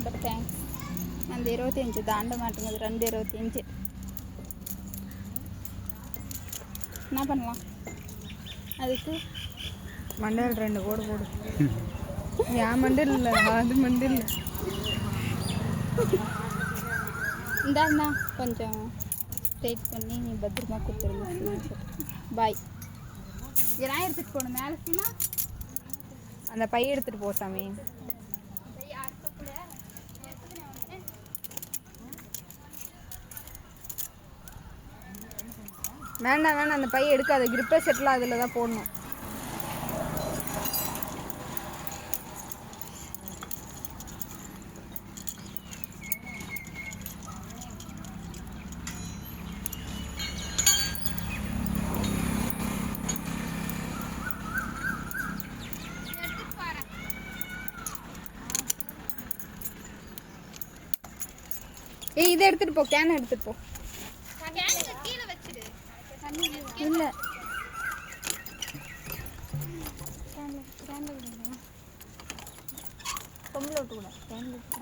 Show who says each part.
Speaker 1: ரொம்ப தேங்க்ஸ். அந்த 25 தாண்ட மாட்டேங்குது. 2.25. என்ன பண்ணலாம் அதுக்கு?
Speaker 2: மண்டல் 2 கோடு போடு. என் மண்டல் இல்லை, அது மண்டல்.
Speaker 1: இந்தாண்ணா கொஞ்சம் ஸ்ட்ரெயிட் பண்ணி நீ பத்திரமா கொடுத்துருங்க. பாய். இதெல்லாம் எடுத்துகிட்டு போகணும் மேலே சீமா.
Speaker 2: அந்த பைய எடுத்துகிட்டு போ சாமி. வேண்டாம் வேண்டாம், அந்த பைய எடுக்காத. கிரிப்பர் செட்டில் அதில் தான் போடணும். ஏய், இதை எடுத்துகிட்டு போ. கேனை எடுத்துகிட்டு போ. இல்லை பொம்பளை விட்டுக்கூடாது. கேனில் விட்டு